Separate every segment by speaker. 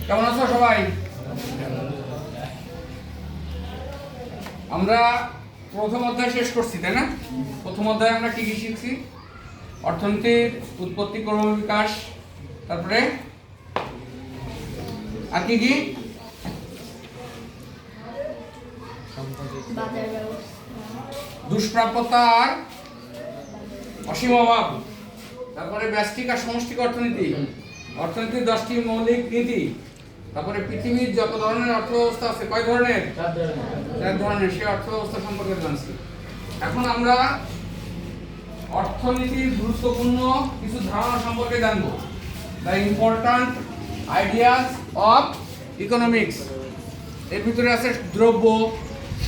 Speaker 1: কেমন আছো সবাই? আমরা প্রথম অধ্যায় শেষ করছি, তাই না? প্রথম অধ্যায়ে আমরা কি কি শিখছি? অর্থনীতির উৎপত্তি, ক্রমবিকাশ, তারপরে আর কি কি? দুষ্প্রাপ্যতা আর অসীম অভাব, তারপরে ব্যষ্টিক আর সমষ্টিক অর্থনীতি, অর্থনীতির 10টি মৌলিক নীতি, তারপরে পৃথিবীর যত ধরনের অর্থব্যবস্থা আছে, কয় ধরনের? 4 ধরনের, সেই অর্থব্যবস্থা সম্পর্কে জানছি। এখন আমরা অর্থনীতির গুরুত্বপূর্ণ কিছু ধারণা সম্পর্কে জানবো। The important ideas of economics. এর ভিতরে আছে দ্রব্য,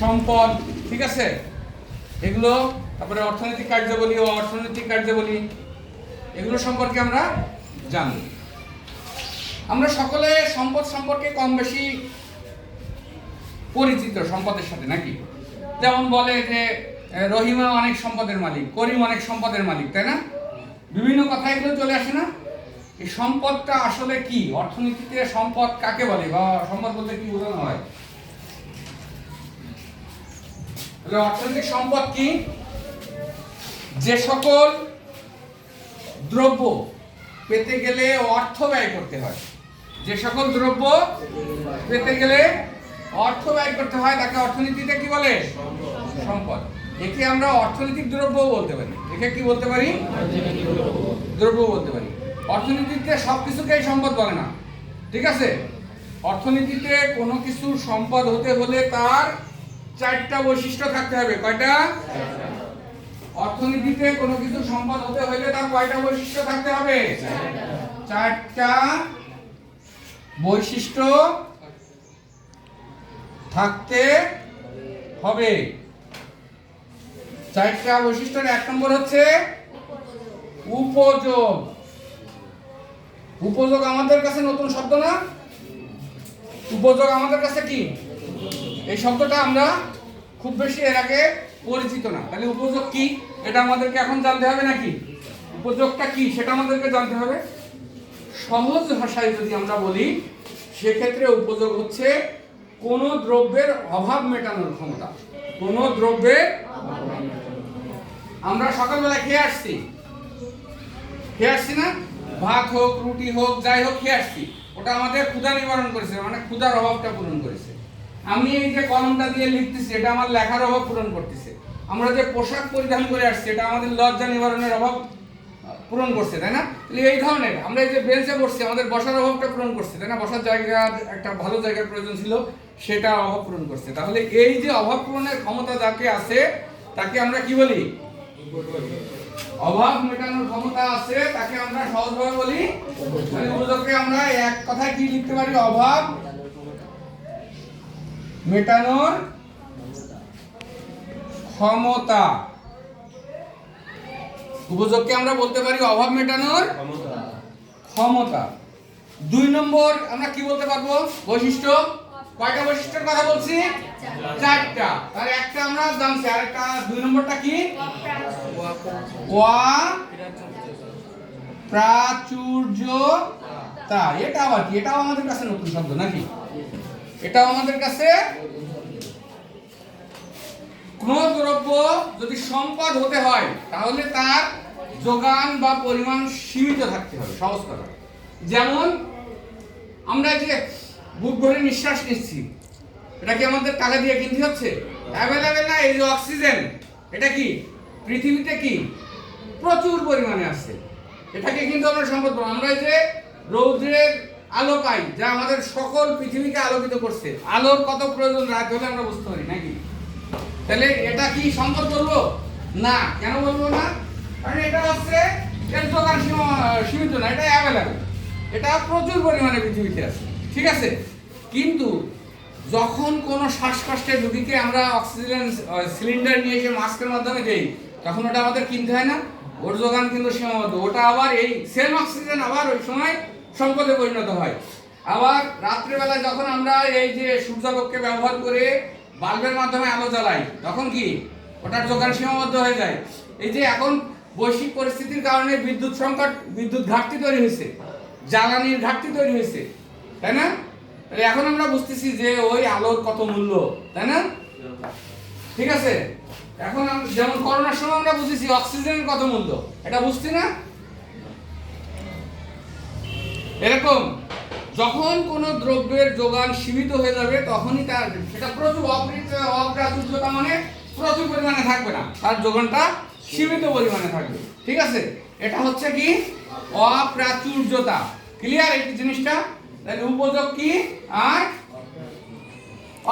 Speaker 1: সম্পদ, ঠিক আছে, এগুলো, তারপরে অর্থনৈতিক কার্যাবলী ও অর্থনৈতিক কার্যাবলী, এগুলো সম্পর্কে আমরা জানব। আমরা সকলে সম্পদ সম্পর্কে কম বেশি পরিচিত সম্পদের সাথে, নাকি? যেমন বলে যে রহিমা অনেক সম্পদের মালিক, করিম অনেক সম্পদের মালিক, তাই না? বিভিন্ন কথা এগুলো চলে আসে না? এই সম্পদটা আসলে কি? অর্থনীতিতে সম্পদ কাকে বলে, বা সম্পদ বলতে কি বোঝানো হয়? তাহলে অর্থনৈতিক সম্পদ কি? যে সকল দ্রব্য পেতে গেলে অর্থ ব্যয় করতে হয়, যে সকল দ্রব্য পেতে গেলে অর্থ ব্যয় করতে হয়, তাকে অর্থনীতিতে কি বলে? সম্পদ। একে আমরা অর্থনৈতিক দ্রব্য বলতে পারি। একে কি বলতে পারি? দ্রব্য বলতে পারি। অর্থনীতিতে সবকিছুকেই সম্পদ বলে না, ঠিক আছে? অর্থনীতিতে কোনো কিছু সম্পদ হতে হলে তার 4টা বৈশিষ্ট্য থাকতে হবে। কয়টা? অর্থনীতিতে কোনো কিছু সম্পদ হতে হলে তার কয়টা বৈশিষ্ট্য থাকতে হবে? 4টা বৈশিষ্ট্য থাকতে হবে। 4টা বৈশিষ্ট্যের 1 নম্বর হচ্ছে উপযোগ। উপযোগ আমাদের কাছে নতুন শব্দ না? উপযোগ আমাদের কাছে কি? এই শব্দটা আমরা খুব বেশি এর আগে পরিচিত না। তাহলে উপযোগ কি এটা আমাদেরকে এখন জানতে হবে, নাকি? উপযোগটা কি সেটা আমাদেরকে জানতে হবে। সহজ ভাষায় যদি আমরা বলি, সেক্ষেত্রে উপযোগ হচ্ছে কোন দ্রব্যের অভাব মেটানোর ক্ষমতা। কোন দ্রব্যের, আমরা সকালবেলা খেয়ে আসছি না? ভাত হোক, রুটি হোক, যাই হোক, খেয়ে আসছি। ওটা আমাদের ক্ষুধা নিবারণ করেছে, মানে ক্ষুধার অভাবটা পূরণ করেছে। আমি এই যে কলমটা দিয়ে লিখতেছি, এটা আমার লেখার অভাব পূরণ করতেছে। আমরা যে পোশাক পরিধান করে আসছি, এটা আমাদের লজ্জা নিবারণের অভাব পূরণ করছে, তাই না? এই ধরনের, আমরা এই যে বেঞ্চে বসছি, আমাদের বসার অভাবটা পূরণ করছে, তাই না? বসার জায়গা, একটা ভালো জায়গার প্রয়োজন ছিল, সেটা অভাব পূরণ করছে। তাহলে এই যে অভাব পূরণের ক্ষমতা যাকে আছে, তাকে আমরা কি বলি? অভাব মেটানোর ক্ষমতা আছে, তাকে আমরা সহজভাবে বলি উপযোগকে। আমরা এক কথায় কি লিখতে পারি? অভাব মেটানোর ক্ষমতা। উপযোগকে আমরা বলতে পারি অভাব মেটানোর ক্ষমতা। 2 নম্বর আমরা কি বলতে পারবো? বৈশিষ্ট্য। কয়টা বৈশিষ্ট্যের কথা বলছি? 4টা। তার একটা আমরা জানছি, আর একটা 2 নম্বরটা কি? প্রাচুর্যতা। এটা আবার কি? এটাও আমাদের কাছে নতুন শব্দ, নাকি? এটাও আমাদের কাছে। কোন দ্রব্য যদি সম্পদ হতে হয়, তাহলে তার যোগান বা পরিমাণ সীমিত থাকতে হবে। সহজ কথা, যেমন আমরা যে বুক ভরে নিঃশ্বাস নিচ্ছি, এটা কি আমাদের টাকা দিয়ে কিনতে হচ্ছে? অ্যাভেলেবেল না? এই যে অক্সিজেন, এটা কি পৃথিবীতে কি প্রচুর পরিমাণে আছে, এটাকে কিন্তু আমরা সম্পদ বলবো। আমরা যে রৌদ্রের আলো পাই, যা আমাদের সকল পৃথিবীকে আলোকিত করছে, আলোর কত প্রয়োজন রাত হলে আমরা বুঝতে পারি, নাকি? তাহলে এটা কি সম্পদ বলবো না? কেন বলবো না? কারণ এটা হচ্ছে এর যোগান সীমিত না, এটা অ্যাভেলেবেল, এটা প্রচুর পরিমাণে পৃথিবীতে আছে, ঠিক আছে? কিন্তু যখন কোনো শ্বাসকষ্টের রোগীকে আমরা অক্সিজেন সিলিন্ডার নিয়ে এসে মাস্কের মাধ্যমে দেই, তখন ওটা আমাদের কিনতে হয় না? ওর যোগান কিন্তু সীমাবদ্ধ। ওটা আবার এই সেম অক্সিজেন আবার ওই সময় সম্পদে পরিণত হয়। আবার রাত্রিবেলা যখন আমরা এই যে সূর্যালোককে ব্যবহার করে বাল্বের মাধ্যমে আলো জ্বালাই, তখন কি ওটার যোগান সীমাবদ্ধ হয়ে যায়। এই যে এখন বৈশ্বিক পরিস্থিতির কারণে বিদ্যুৎ সংকট, বিদ্যুৎ ঘাটতি তৈরি হয়েছে, জ্বালানির ঘাটতি তৈরি হয়েছে, তাই না? তাহলে এখন আমরা বুঝতেছি যে ওই আলোর কত মূল্য, তাই না? ঠিক আছে, এখন যেমন করোনার সময় আমরা বুঝেছি অক্সিজেনের কত মূল্য, এটা বুঝছি না? এরকম যখন কোন দ্রব্যের যোগান সীমিত হয়ে যাবে তখনই তার সেটা প্রচুর অপ্রাচুর্যতা মানে প্রচুর পরিমাণে থাকবে না, তার যোগানটা সীমিত পরিমাণে থাকবে। ঠিক আছে, এটা হচ্ছে কি অপ্রাচুর্যতা। ক্লিয়ার এই জিনিসটা? তাহলে উপযোগ কি আর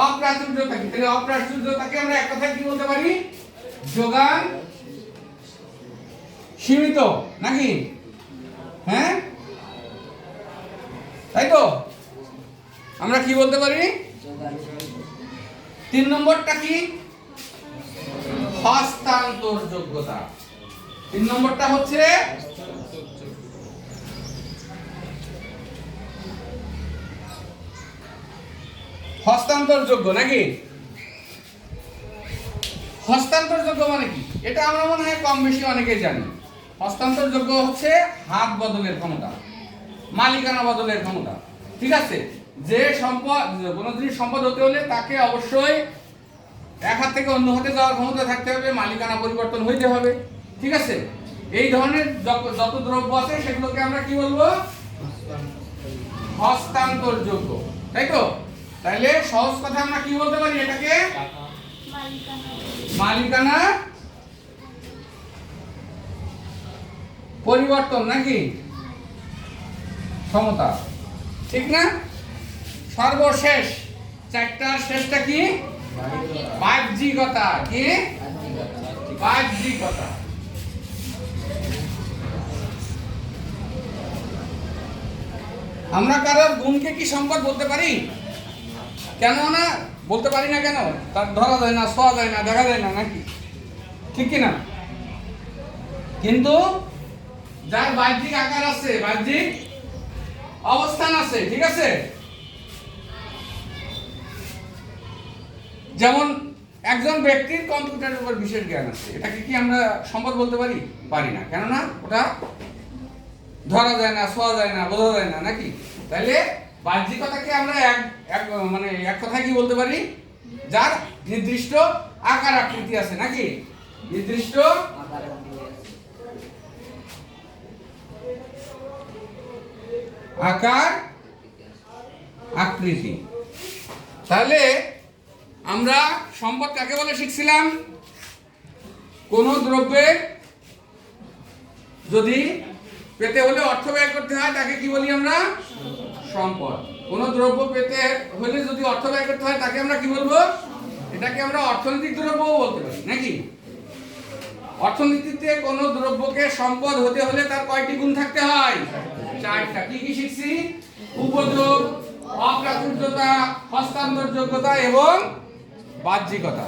Speaker 1: অপ্রাচুর্যতা কি? তাহলে অপ্রাচুর্যতাকে আমরা এক কথায় কি বলতে পারি? যোগান সীমিত, নাকি? হ্যাঁ, তাই তো? আমরা কি বলতে পারি? 3 নম্বরটা কি? হস্তান্তর যোগ্যতা। 3 নম্বরটা হচ্ছে হস্তান্তর যোগ্য, নাকি? হস্তান্তর যোগ্য মানে কি? এটা আমরা মনে হয় কম বেশি অনেকেই জানি। হস্তান্তর যোগ্য হচ্ছে হাত বদলের ক্ষমতা, মালিকানা বদলের ক্ষমতা। ঠিক আছে, যে সম্পদ, কোনো জিনিস সম্পদ হতে হলে তাকে অবশ্যই এক হাত থেকে অন্য হাতে যাওয়ার ক্ষমতা থাকতে হবে, মালিকানা পরিবর্তন হইতে হবে। ঠিক আছে, এই ধরনের যত দ্রব্য আছে সেগুলোকে আমরা কি বলবো? হস্তান্তর যোগ্য, তাই তো? তাইলে সহজ কথা আমরা কি বলতে পারি এটাকে? মালিকানা পরিবর্তন, নাকি? ক্ষমতা, ঠিক না? সর্বশেষ 4টার শেষটা কি? বাহ্যিকতা। কি? বাহ্যিকতা। আমরা কারোর গুণকে কি সম্পদ বলতে পারি? কেন না বলতে পারি না? কেন? তার ধরা যায় না, ছোঁয়া যায় না, দেখা যায় না, নাকি? ঠিক কি না? কিন্তু যার বাহ্যিক আকার আছে, বাহ্যিক অবস্থান আছে, ঠিক আছে? যেমন একজন ব্যক্তির কম্পিউটারের উপর বিশেষ জ্ঞান আছে, এটাকে কি আমরা সম্পদ বলতে পারি? পারি না, কেননা ওটা ধরা যায় না, ছোঁয়া যায় না, বোঝা যায় না, নাকি? তাহলে বাহ্যিকতাকে আমরা এক কথায় কি বলতে পারি? যার নির্দিষ্ট আকার আকৃতি আছে, নাকি? নির্দিষ্ট আকার আকৃতি। তাহলে আমরা সম্পদ কাকে বলে শিখছিলাম? কোন দ্রব্যের যদি পেতে হলে অর্থ ব্যয় করতে হয় তাকে কি বলি আমরা? সম্পদ। কোন দ্রব্য পেতে হলে যদি অর্থ ব্যয় করতে হয় তাকে আমরা কি বলবো? এটাকে আমরা অর্থনৈতিক দ্রব্যও বলতে পারি, নাকি? অর্থনীতিতে কোন দ্রব্যকে সম্পদ হতে হলে তার কয়টি গুণ থাকতে হয়? 4টা। কি কি শিখছি? উপযোগ, অপ্রাচুর্যতা, হস্তান্তর যোগ্যতা এবং বাহ্যিকতা।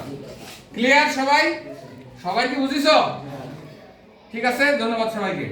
Speaker 1: ক্লিয়ার সবাই? সবাই কি বুঝিছো? ঠিক আছে, ধন্যবাদ সবাইকে।